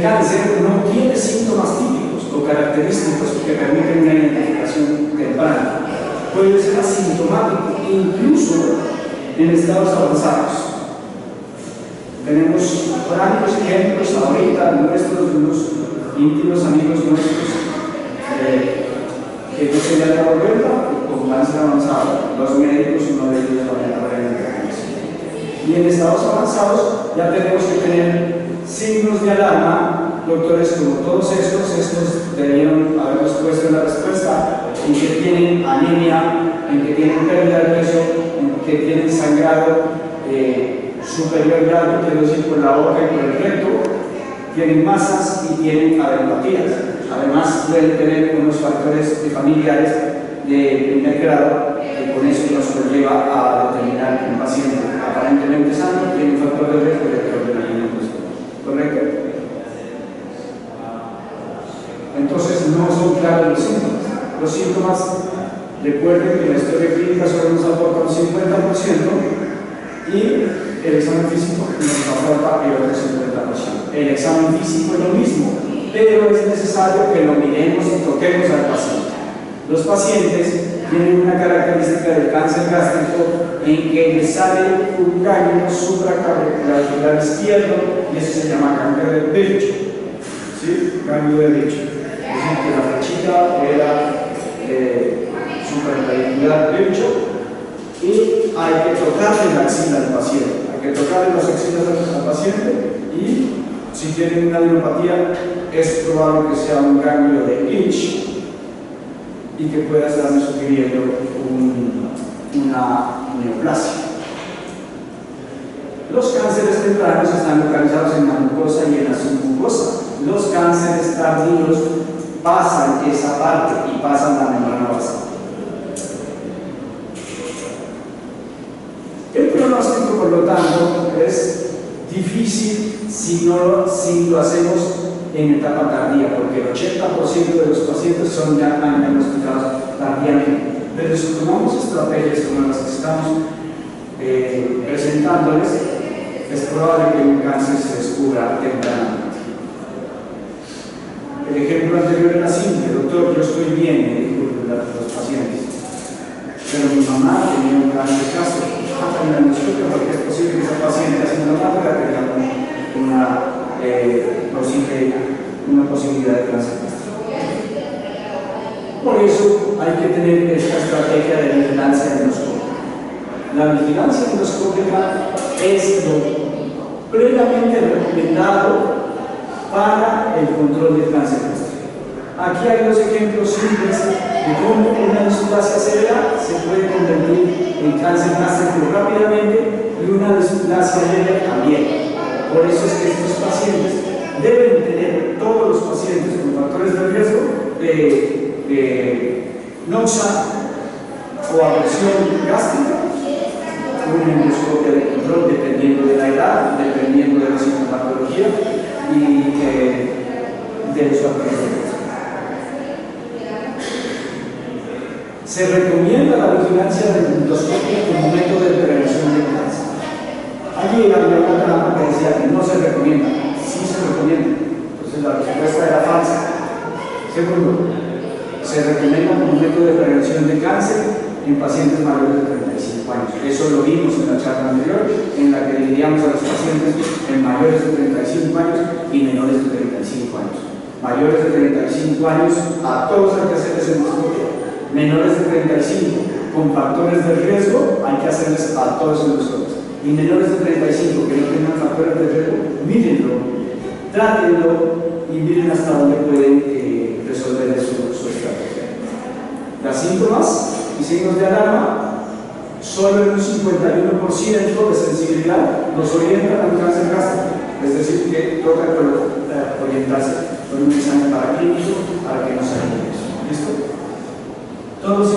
cáncer no tiene síntomas típicos o característicos que permiten una identificación temprana. Puede ser asintomático, incluso en estados avanzados. Tenemos francos ejemplos ahorita nuestros, unos íntimos amigos nuestros que no se le han dado cuenta con cáncer avanzado. Los médicos, uno de ellos van a poner en cáncer. Y en estados avanzados ya tenemos que tener signos de alarma, doctores, como todos estos debieron haberlos puesto en la respuesta, en que tienen anemia, en que tienen pérdida de peso, en que tienen sangrado superior grado, quiero decir, por la boca y por el recto, tienen masas y tienen adenopatías. Además, pueden tener unos factores familiares de primer grado, que con eso nos conlleva a determinar un paciente aparentemente sano tiene un factor de riesgo de envenenamiento. ¿Correcto? Entonces, no son claros los síntomas. Los síntomas, recuerden que la historia clínica solo nos aporta un 50% y el examen físico nos aporta el otro 50%. El examen físico es lo mismo, pero es necesario que lo miremos y toquemos al paciente. Los pacientes tienen una característica del cáncer gástrico en que les sale un ganglio supraclavicular izquierdo y eso se llama cáncer del pecho. ¿Sí? Ganglio de pecho. Es decir, que la flechita era supraclavicular pecho y hay que tocarle la axila al paciente. Hay que tocarle las axilas al paciente y si tienen una adenopatía es probable que sea un ganglio de Lynch y que pueda estarme sugiriendo una neoplasia. Los cánceres tempranos están localizados en la mucosa y en la submucosa. Los cánceres tardíos pasan esa parte y pasan la membrana basal. El pronóstico, por lo tanto, es difícil si lo hacemos en etapa tardía, porque el 80% de los pacientes son ya diagnosticados tardíamente. Pero si tomamos estrategias como las que estamos presentándoles, es probable que un cáncer se descubra tempranamente. El ejemplo anterior era simple: doctor, yo estoy bien, me dijo los pacientes, pero mi mamá tenía un cáncer gástrico. Porque es posible que esa paciente haciendo la mamografía tenga una posibilidad de cáncer gástrico. Por eso hay que tener esta estrategia de vigilancia endoscópica. La vigilancia endoscópica es lo plenamente recomendado para el control del cáncer gástrico. Aquí hay dos ejemplos simples de cómo una displasia severa se puede convertir en cáncer gástrico rápidamente y una displasia leve también. Por eso es que estos pacientes deben tener, todos los pacientes con factores de riesgo de noxa o afección gástrica, una endoscopia de control dependiendo de la edad, dependiendo de la sintomatología y de los factores de riesgo. Se recomienda la vigilancia del endoscopio como método de prevención del cáncer. Allí había una trampa que decía que no se recomienda. Sí se recomienda. Entonces la respuesta era falsa. Segundo, se recomienda como método de prevención de cáncer en pacientes mayores de 35 años. Eso lo vimos en la charla anterior, en la que dividíamos a los pacientes en mayores de 35 años y menores de 35 años. Mayores de 35 años, a todos hay que hacerles endoscopia. Menores de 35 con factores de riesgo, hay que hacerles a todos los endoscopios. Y menores de 35 que no tengan factores de riesgo, mírenlo, trátenlo y miren hasta dónde pueden resolver su estrategia. Las síntomas y signos de alarma, solo en un 51% de sensibilidad nos orientan a un cáncer gástrico. Es decir, que toca orientarse con un examen paraclínico para que nos ayude eso. ¿Listo? Todos